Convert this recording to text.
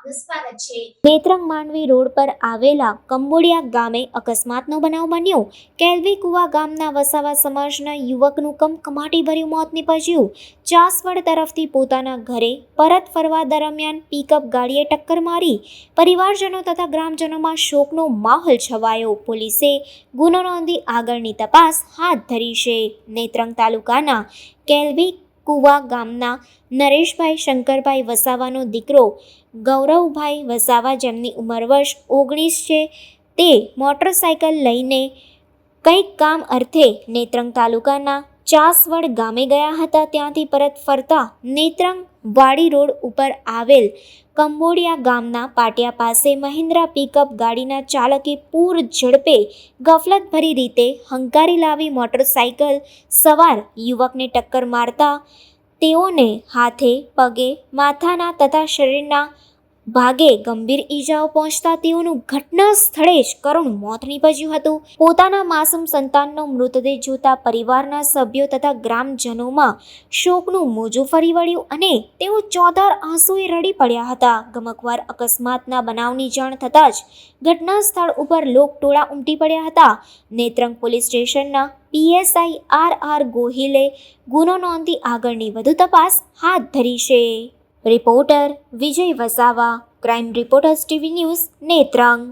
આપનું સ્વાગત છે। નેત્રંગ માંડવી રોડ પર આવેલા કંબોડિયા ગામે અકસ્માતનો બનાવ બન્યો। કેલવી કુવા ગામના વસાવા સમાજના યુવકનું કમકમાટીભર્યું મોત નીપજ્યું। ચાસવડ તરફથી પોતાના ઘરે પરત ફરવા દરમિયાન પિકઅપ ગાડીએ ટક્કર મારી। પરિવારજનો તથા ગ્રામજનોમાં શોકનો માહોલ છવાયો। પોલીસે ગુનો નોંધી આગળની તપાસ હાથ ધરી છે। નેત્રંગ તાલુકાના કેલવી કુવા ગામના નરેશભાઈ શંકરભાઈ વસાવાનો દીકરો ગૌરવભાઈ વસાવા, જેમની ઉંમર વર્ષ 19 છે, તે મોટરસાયકલ લઈને કંઈક કામ અર્થે નેત્રંગ તાલુકાના ચાસવડ ગામે ગયા હતા। ત્યાંથી પરત ફરતા નેત્રંગ વાડી રોડ ઉપર આવેલ કંબોડિયા ગામના પાટિયા પાસે મહિન્દ્રા પિકઅપ ગાડીના ચાલકે પૂર ઝડપે ગફલતભરી રીતે હંકારી લાવી મોટરસાયકલ સવાર યુવકને ટક્કર મારતા તેઓને હાથે, પગે, માથાના તથા શરીરના ભાગે ગંભીર ઈજાઓ પહોંચતા તેઓનું ઘટના સ્થળે જ કરુણ મોત નીપજ્યું હતું। પોતાના માસૂમ સંતાનનો મૃતદેહ જોતા પરિવારના સભ્યો તથા ગ્રામજનોમાં શોકનું મોજું ફરી વળ્યું અને તેઓ ચોધાર આંસુએ રડી પડ્યા હતા। ગમખ્વાર અકસ્માતના બનાવની જાણ થતાં જ ઘટના સ્થળ ઉપર લોકટોળા ઉમટી પડ્યા હતા। નેત્રંગ પોલીસ સ્ટેશનના પીએસઆઈ આર ગોહિલે ગુનો નોંધી આગળની વધુ તપાસ હાથ ધરી છે। Reporter Vijay Vasava, crime reporters TV news, Netrang.